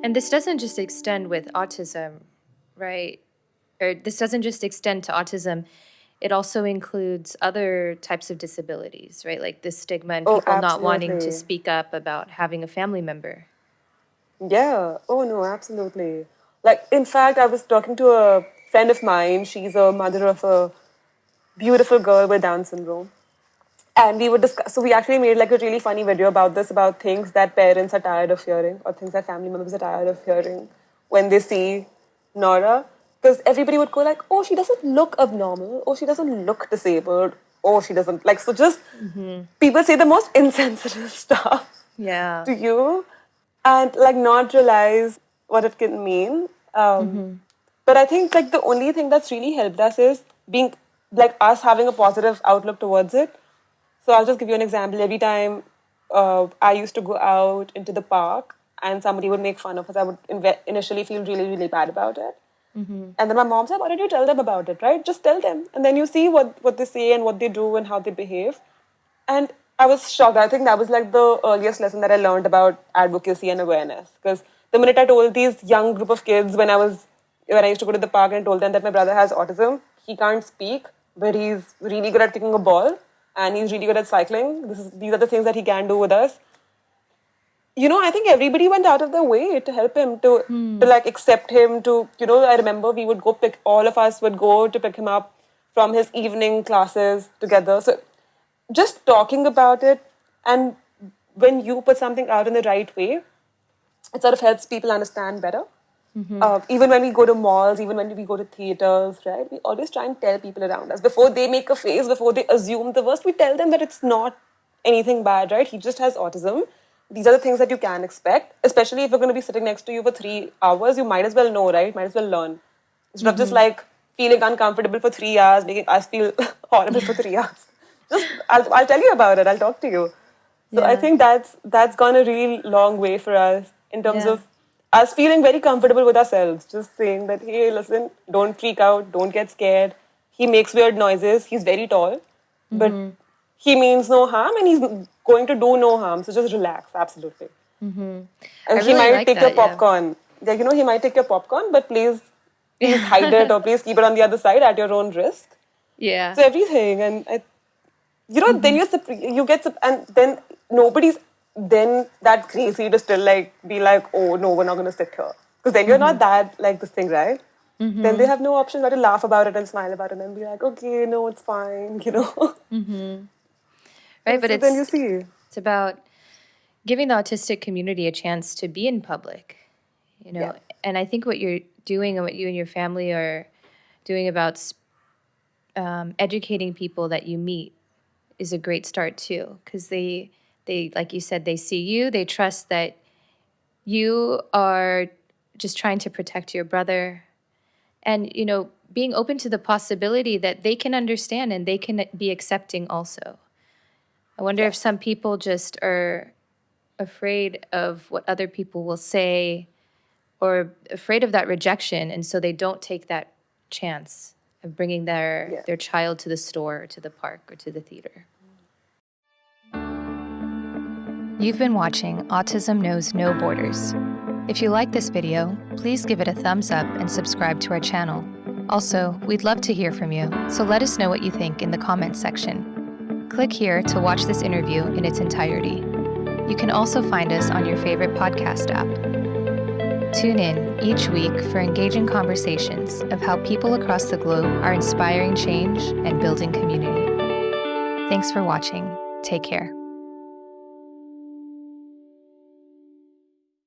And this doesn't just extend with autism, right? Or this doesn't just extend to autism. It also includes other types of disabilities, right? Like the stigma and Oh, people not wanting to absolutely. speak up about having a family member. Yeah. Oh, no, absolutely. Like, in fact, I was talking to a friend of mine. She's a mother of a beautiful girl with Down syndrome. And we would discuss, so we actually made like a really funny video about this, about things that parents are tired of hearing or things that family members are tired of hearing when they see Nora. Because everybody would go like, oh, she doesn't look abnormal. Oh, she doesn't look disabled. Oh, she doesn't like, so just people say the most insensitive stuff Yeah. to you and like not realize what it can mean. But I think like the only thing that's really helped us is being like us having a positive outlook towards it. So I'll just give you an example. Every time I used to go out into the park and somebody would make fun of us, I would initially feel really, really bad about it. And then my mom said, why don't you tell them about it, right? Just tell them. And then you see what they say and what they do and how they behave. And I was shocked. I think that was like the earliest lesson that I learned about advocacy and awareness. Because the minute I told these young group of kids when I used to go to the park and told them that my brother has autism, he can't speak, but he's really good at kicking a ball and he's really good at cycling. These are the things that he can do with us. I think everybody went out of their way to help him, to like accept him, I remember we would go all of us would go to pick him up from his evening classes together. So just talking about it, and when you put something out in the right way, it sort of helps people understand better. Even when we go to malls, even when we go to theaters, right? We always try and tell people around us before they make a face, before they assume the worst. We tell them that it's not anything bad, right? He just has autism. These are the things that you can expect, especially if we're going to be sitting next to you for 3 hours. You might as well know, right? Might as well learn instead of just like feeling uncomfortable for 3 hours, making us feel horrible for 3 hours. Just I'll tell you about it. I'll talk to you. So I Yeah. think that's gone a really long way for us in terms Yeah. of us feeling very comfortable with ourselves. Just saying that, hey, listen, don't freak out, don't get scared. He makes weird noises. He's very tall, but he means no harm and he's going to do no harm. So just relax, absolutely. I And he really might like take your that. Yeah. popcorn. Yeah, he might take your popcorn, but please hide it Yeah. or please keep it on the other side at your own risk. Yeah. So everything, and then you get and then nobody's then that crazy to still like be like, oh no, we're not gonna sit here, because then you're not that like this thing, right? Then they have no option but to laugh about it and smile about it and be like, okay, no, it's fine. Right. But So then you see, it's about giving the autistic community a chance to be in public, yeah, and I think what you're doing and what you and your family are doing about educating people that you meet is a great start too, because they like you said, they see you, they trust that you are just trying to protect your brother, and being open to the possibility that they can understand and they can be accepting also. I wonder if yes. some people just are afraid of what other people will say or afraid of that rejection, and so they don't take that chance of bringing their Yeah. their child to the store or to the park or to the theater. You've been watching Autism Knows No Borders. If you like this video, please give it a thumbs up and subscribe to our channel. Also, we'd love to hear from you, so let us know what you think in the comments section. Click here to watch this interview in its entirety. You can also find us on your favorite podcast app. Tune in each week for engaging conversations of how people across the globe are inspiring change and building community. Thanks for watching. Take care.